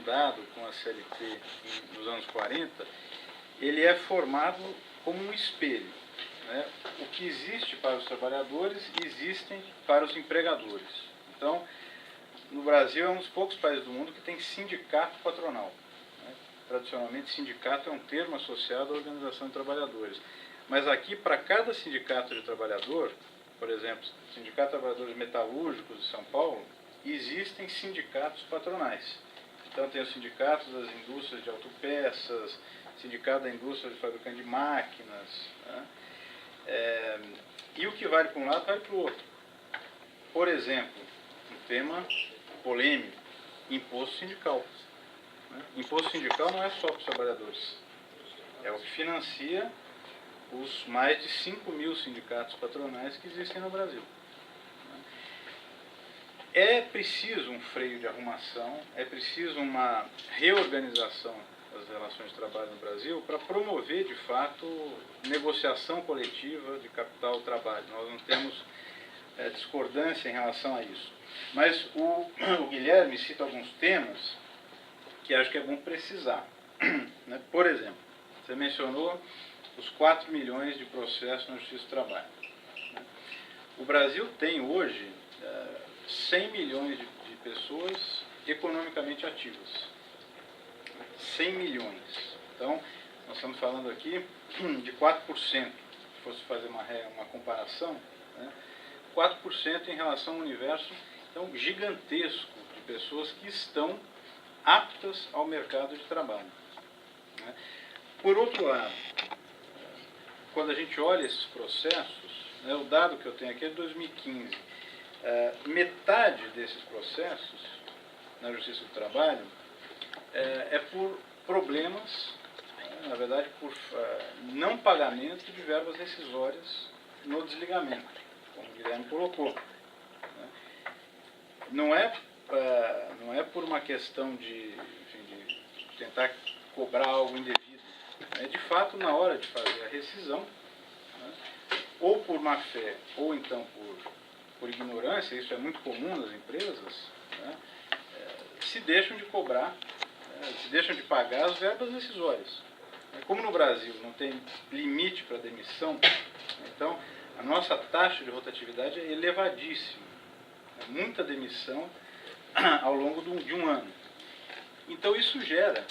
fundado com a CLT nos anos 40, ele é formado como um espelho, né? O que existe para os trabalhadores, existem para os empregadores. Então, no Brasil é um dos poucos países do mundo que tem sindicato patronal, né? Tradicionalmente, sindicato é um termo associado à organização de trabalhadores. Mas aqui, para cada sindicato de trabalhador, por exemplo, Sindicato de Trabalhadores Metalúrgicos de São Paulo, existem sindicatos patronais. Então, tem os sindicatos das indústrias de autopeças, sindicato da indústria de fabricante de máquinas, né? E o que vale para um lado vale para o outro. Por exemplo, um tema polêmico, imposto sindical, né? Imposto sindical não é só para os trabalhadores, é o que financia os mais de 5.000 sindicatos patronais que existem no Brasil. É preciso um freio de arrumação, é preciso uma reorganização das relações de trabalho no Brasil para promover, de fato, negociação coletiva de capital-trabalho. Nós não temos discordância em relação a isso. Mas o Guilherme cita alguns temas que acho que é bom precisar, né? Por exemplo, você mencionou os 4 milhões de processos na Justiça do Trabalho. O Brasil tem hoje 100 milhões de pessoas economicamente ativas. 100 milhões. Então, nós estamos falando aqui de 4%, se fosse fazer uma comparação, né? 4% em relação ao universo então, gigantesco de pessoas que estão aptas ao mercado de trabalho, né? Por outro lado, quando a gente olha esses processos, né, o dado que eu tenho aqui é de 2015, metade desses processos na Justiça do Trabalho é por problemas, na verdade, por não pagamento de verbas rescisórias no desligamento, como o Guilherme colocou. Não é por uma questão de tentar cobrar algo indevido. É de fato na hora de fazer a rescisão, né, ou por má fé, ou então por ignorância, isso é muito comum nas empresas, né, se deixam de cobrar, se deixam de pagar as verbas rescisórias. Como no Brasil não tem limite para demissão, então a nossa taxa de rotatividade é elevadíssima. Muita demissão ao longo de um ano. Então isso gera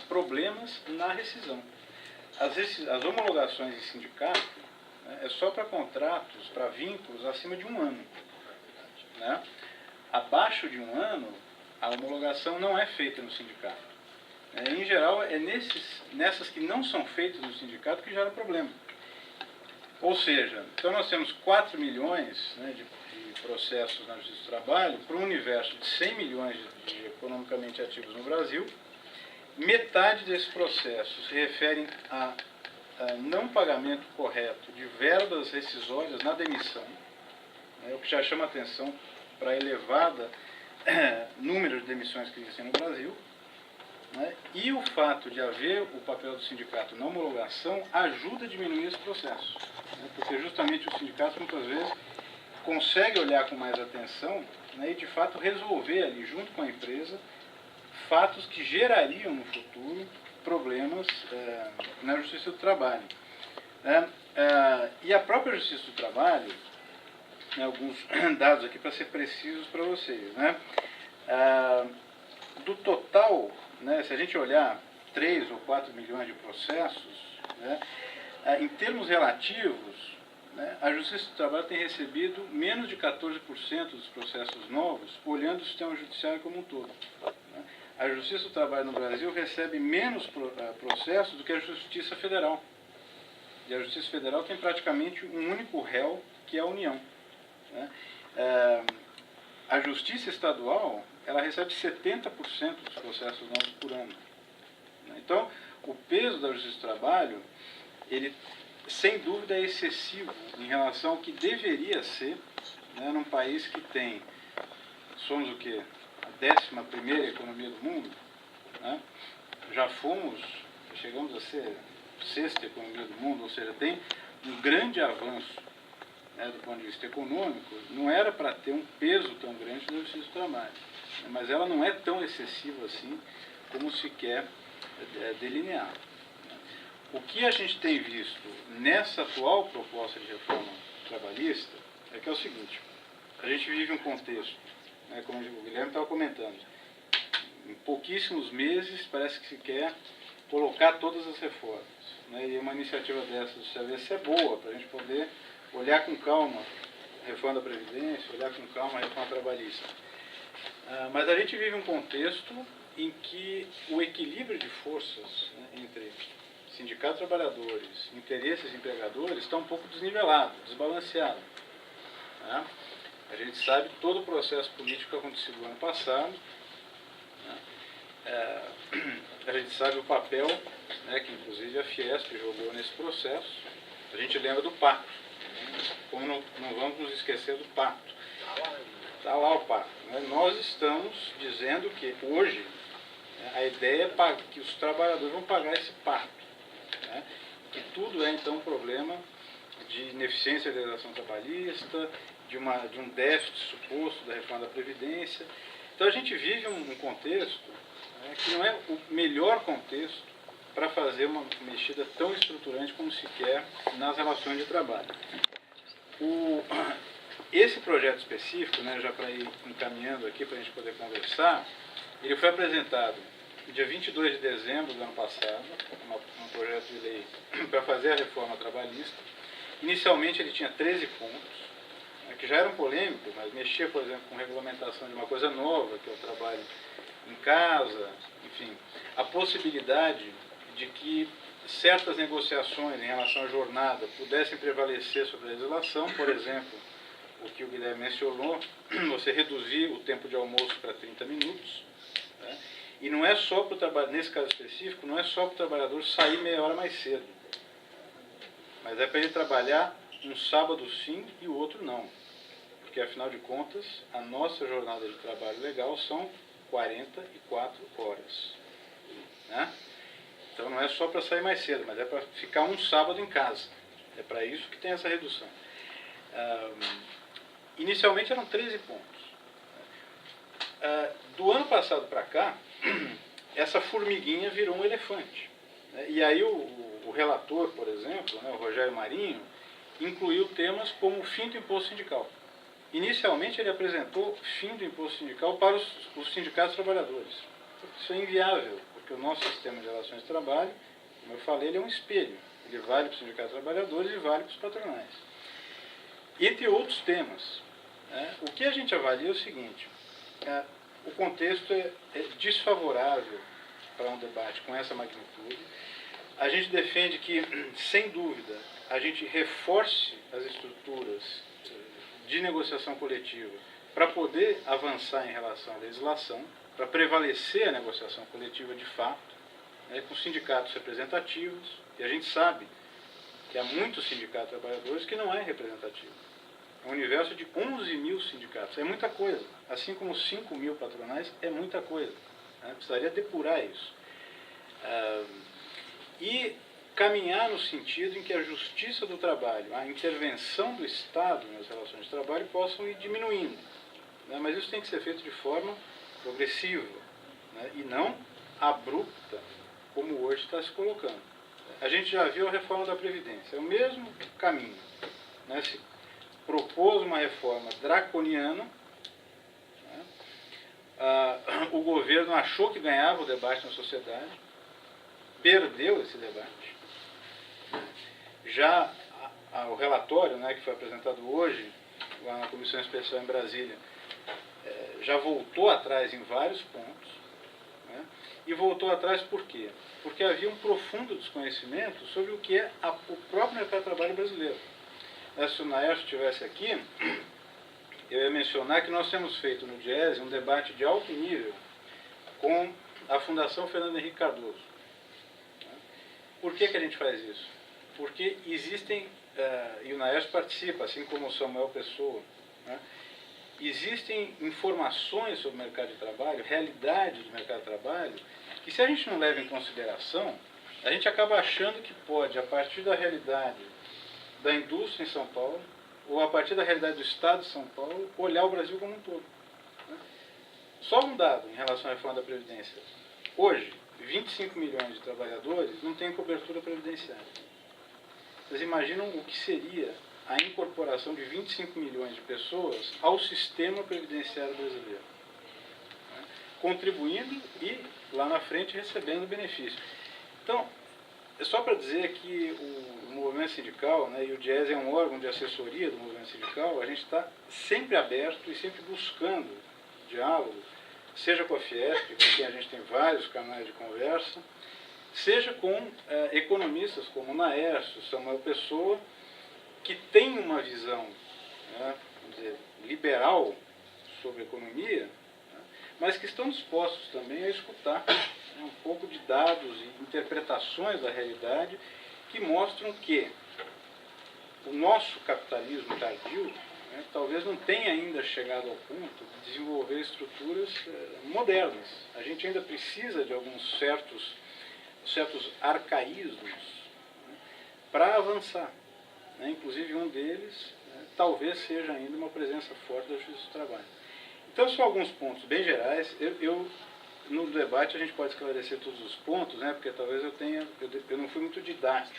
problemas na rescisão. As homologações de sindicato é só para contratos, para vínculos acima de um ano, né? Abaixo de um ano, a homologação não é feita no sindicato. Em geral, é nessas que não são feitas no sindicato que gera problema. Ou seja, então nós temos 4 milhões, né, de processos na Justiça do Trabalho para um universo de 100 milhões de economicamente ativos no Brasil. Metade desses processos se referem a não pagamento correto de verbas rescisórias na demissão, né, o que já chama atenção para a elevada número de demissões que existem no Brasil, né, e o fato de haver o papel do sindicato na homologação ajuda a diminuir esse processo, né, porque justamente o sindicato muitas vezes consegue olhar com mais atenção, né, e de fato resolver ali junto com a empresa fatos que gerariam no futuro problemas na Justiça do Trabalho, né? E a própria Justiça do Trabalho, né, alguns dados aqui para ser precisos para vocês, né? Do total, né, se a gente olhar 3 ou 4 milhões de processos, né, em termos relativos, né, a Justiça do Trabalho tem recebido menos de 14% dos processos novos, olhando o sistema judiciário como um todo, né? A Justiça do Trabalho no Brasil recebe menos processos do que a Justiça Federal. E a Justiça Federal tem praticamente um único réu, que é a União, né? A Justiça Estadual, ela recebe 70% dos processos novos por ano. Então, o peso da Justiça do Trabalho, ele, sem dúvida, é excessivo em relação ao que deveria ser, né, num país que tem, somos o quê? A 11ª economia do mundo, né? Chegamos a ser a 6ª economia do mundo, ou seja, tem um grande avanço, né, do ponto de vista econômico. Não era para ter um peso tão grande na Justiça do Trabalho. mas ela não é tão excessiva assim como se quer delinear. O que a gente tem visto nessa atual proposta de reforma trabalhista é que é o seguinte: a gente vive um contexto, né, como o Guilherme estava comentando, em pouquíssimos meses parece que se quer colocar todas as reformas, né, e uma iniciativa dessa do CVC é boa para a gente poder olhar com calma a reforma da Previdência, olhar com calma a reforma trabalhista. Mas a gente vive um contexto em que o equilíbrio de forças, né, entre sindicatos trabalhadores, interesses empregadores, está um pouco desnivelado, desbalanceado. Né? A gente sabe todo o processo político que aconteceu no ano passado, né? A gente sabe o papel, né, que inclusive a Fiesp jogou nesse processo. A gente lembra do pacto, né? Como não vamos nos esquecer do pacto. Está lá o pacto. Né? Nós estamos dizendo que hoje, né, a ideia é que os trabalhadores vão pagar esse pacto. Né? Que tudo é então um problema de ineficiência da legislação trabalhista, de um déficit suposto da reforma da Previdência. Então a gente vive um contexto, né, que não é o melhor contexto para fazer uma mexida tão estruturante como se quer nas relações de trabalho. Esse projeto específico, né, já para ir encaminhando aqui para a gente poder conversar, ele foi apresentado no dia 22 de dezembro do ano passado, um projeto de lei para fazer a reforma trabalhista. Inicialmente ele tinha 13 pontos, né, que já eram polêmicos, mas mexia, por exemplo, com regulamentação de uma coisa nova, que é o trabalho em casa, enfim, a possibilidade de que certas negociações em relação à jornada pudessem prevalecer sobre a legislação, por exemplo, o que o Guilherme mencionou, você reduzir o tempo de almoço para 30 minutos, né? E não é só para o trabalhador, nesse caso específico, não é só para o trabalhador sair meia hora mais cedo, mas é para ele trabalhar um sábado sim e o outro não, porque afinal de contas a nossa jornada de trabalho legal são 44 horas, né? Então não é só para sair mais cedo, mas é para ficar um sábado em casa, é para isso que tem essa redução. Inicialmente eram 13 pontos. Do ano passado para cá, essa formiguinha virou um elefante. E aí o relator, por exemplo, né, o Rogério Marinho, incluiu temas como o fim do imposto sindical. Inicialmente ele apresentou fim do imposto sindical para os sindicatos trabalhadores. Isso é inviável, porque o nosso sistema de relações de trabalho, como eu falei, ele é um espelho. Ele vale para os sindicatos trabalhadores e vale para os patronais. Entre outros temas, né, o que a gente avalia é o seguinte: o contexto é desfavorável para um debate com essa magnitude. A gente defende que, sem dúvida, a gente reforce as estruturas de negociação coletiva para poder avançar em relação à legislação, para prevalecer a negociação coletiva de fato, né, com sindicatos representativos, e a gente sabe que há muitos sindicatos trabalhadores que não é representativo. É um universo de 11 mil sindicatos, é muita coisa. Assim como 5 mil patronais, é muita coisa. Né? Precisaria depurar isso. E caminhar no sentido em que a justiça do trabalho, a intervenção do Estado nas relações de trabalho possam ir diminuindo. Né? Mas isso tem que ser feito de forma progressiva, né? E não abrupta, como hoje está se colocando. A gente já viu a reforma da Previdência, é o mesmo caminho. Né? Se propôs uma reforma draconiana, né? O governo achou que ganhava o debate na sociedade, perdeu esse debate. Já o relatório, né, que foi apresentado hoje lá na Comissão Especial em Brasília, já voltou atrás em vários pontos, né? E voltou atrás por quê? Porque havia um profundo desconhecimento sobre o que é o próprio mercado de trabalho brasileiro. Se o Naércio estivesse aqui, eu ia mencionar que nós temos feito no Diese um debate de alto nível com a Fundação Fernando Henrique Cardoso. Por que a gente faz isso? Porque existem, e o Naércio participa, assim como o Samuel Pessoa, né? Existem informações sobre o mercado de trabalho, realidade do mercado de trabalho, que se a gente não leva em consideração, a gente acaba achando que pode, a partir da realidade da indústria em São Paulo, ou a partir da realidade do Estado de São Paulo, olhar o Brasil como um todo. Né? Só um dado em relação à reforma da Previdência. Hoje, 25 milhões de trabalhadores não têm cobertura previdenciária. Vocês imaginam o que seria a incorporação de 25 milhões de pessoas ao sistema previdenciário brasileiro, né? Contribuindo e, lá na frente, recebendo benefício. Então, é só para dizer que o movimento sindical, né, e o DIES é um órgão de assessoria do movimento sindical, a gente está sempre aberto e sempre buscando diálogo, seja com a Fiesp, com quem a gente tem vários canais de conversa, seja com economistas como o Naércio, Samuel Pessoa, que tem uma visão, né, vamos dizer, liberal sobre a economia, né, mas que estão dispostos também a escutar, né, um pouco de dados e interpretações da realidade que mostram que o nosso capitalismo tardio, né, talvez não tenha ainda chegado ao ponto de desenvolver estruturas modernas. A gente ainda precisa de alguns certos arcaísmos, né, para avançar. Né? Inclusive um deles, né, talvez seja ainda uma presença forte da Justiça do Trabalho. Então são alguns pontos bem gerais. No debate a gente pode esclarecer todos os pontos, né, porque talvez eu não fui muito didático,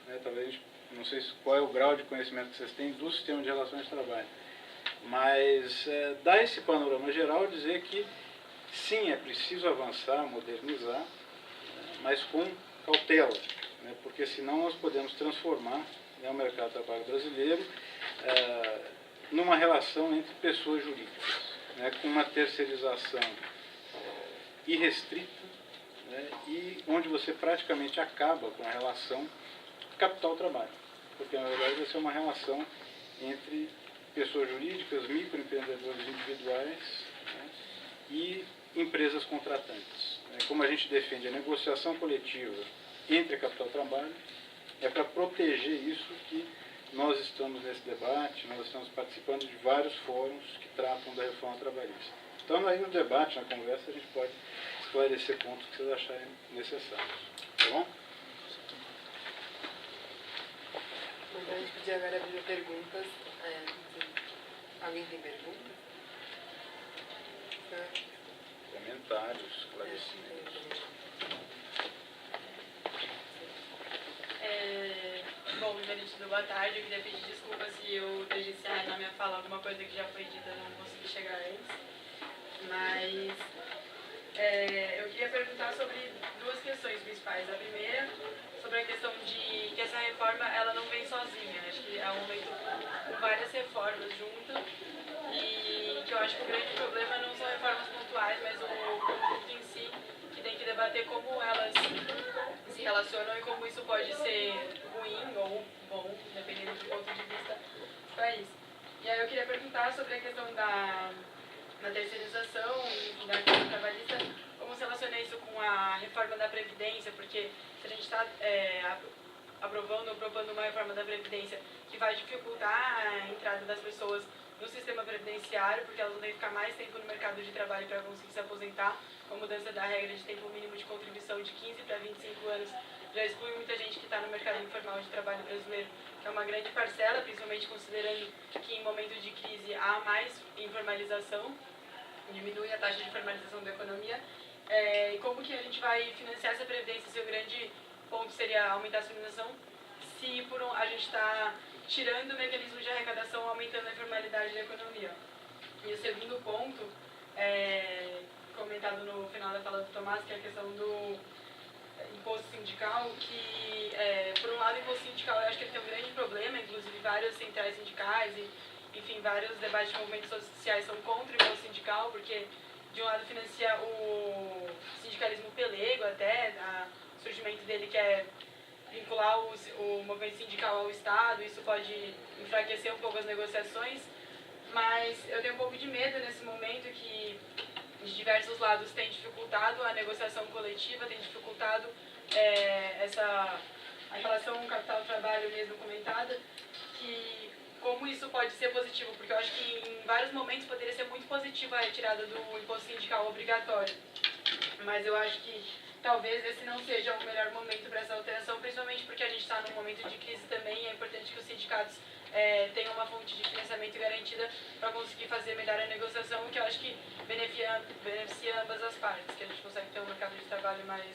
né, talvez, não sei qual é o grau de conhecimento que vocês têm do sistema de relações de trabalho, mas dar esse panorama geral, dizer que sim, é preciso avançar, modernizar, né, mas com cautela, né, porque senão nós podemos transformar, né, o mercado de trabalho brasileiro numa relação entre pessoas jurídicas, né, com uma terceirização irrestrita, né, e onde você praticamente acaba com a relação capital-trabalho, porque na verdade vai ser uma relação entre pessoas jurídicas, microempreendedores individuais, né, e empresas contratantes. Como a gente defende a negociação coletiva entre a capital-trabalho, é para proteger isso que nós estamos nesse debate, nós estamos participando de vários fóruns que tratam da reforma trabalhista. Então, aí no debate, na conversa, a gente pode esclarecer pontos que vocês acharem necessários. Tá bom? Então, a gente podia agora abrir perguntas. Alguém tem perguntas? Comentários, esclarecimentos. Bom, primeiramente, boa tarde. Eu queria pedir desculpa se eu negligenciar na minha fala alguma coisa que já foi dita, não consegui chegar antes. Mas eu queria perguntar sobre duas questões principais. A primeira, sobre a questão de que essa reforma ela não vem sozinha. Acho que é um momento com várias reformas juntas e que eu acho que o grande problema não são reformas pontuais, mas o conjunto em si, que tem que debater como elas se relacionam e como isso pode ser ruim ou bom, dependendo do ponto de vista para isso. E aí eu queria perguntar sobre a questão da terceirização e da questão trabalhista, como se relaciona isso com a reforma da Previdência, porque se a gente está aprovando ou propondo uma reforma da Previdência que vai dificultar a entrada das pessoas no sistema previdenciário, porque elas vão ter que ficar mais tempo no mercado de trabalho para conseguir se aposentar, com a mudança da regra de tempo mínimo de contribuição de 15 para 25 anos, já exclui muita gente que está no mercado informal de trabalho brasileiro, que é uma grande parcela, principalmente considerando que em momento de crise há mais informalização, diminui a taxa de formalização da economia. E como que a gente vai financiar essa previdência, se o grande ponto seria aumentar a fiscalização, se a gente está tirando o mecanismo de arrecadação, aumentando a informalidade da economia. E o segundo ponto, comentado no final da fala do Tomás, que é a questão do imposto sindical, que, por um lado, o imposto sindical, eu acho que ele tem um grande problema, inclusive várias centrais sindicais e, enfim, vários debates de movimentos sociais são contra o imposto sindical, porque, de um lado, financia o sindicalismo pelego até, o surgimento dele que é vincular o movimento sindical ao Estado, isso pode enfraquecer um pouco as negociações, mas eu tenho um pouco de medo nesse momento que de diversos lados tem dificultado a negociação coletiva, tem dificultado a relação capital-trabalho mesmo comentada, que como isso pode ser positivo, porque eu acho que em vários momentos poderia ser muito positiva a retirada do imposto sindical obrigatório, mas eu acho que talvez esse não seja o melhor momento para essa alteração, principalmente porque a gente está num momento de crise também e é importante que os sindicatos tenha uma fonte de financiamento garantida para conseguir fazer melhor a negociação, que eu acho que beneficia ambas as partes, que a gente consegue ter um mercado de trabalho mais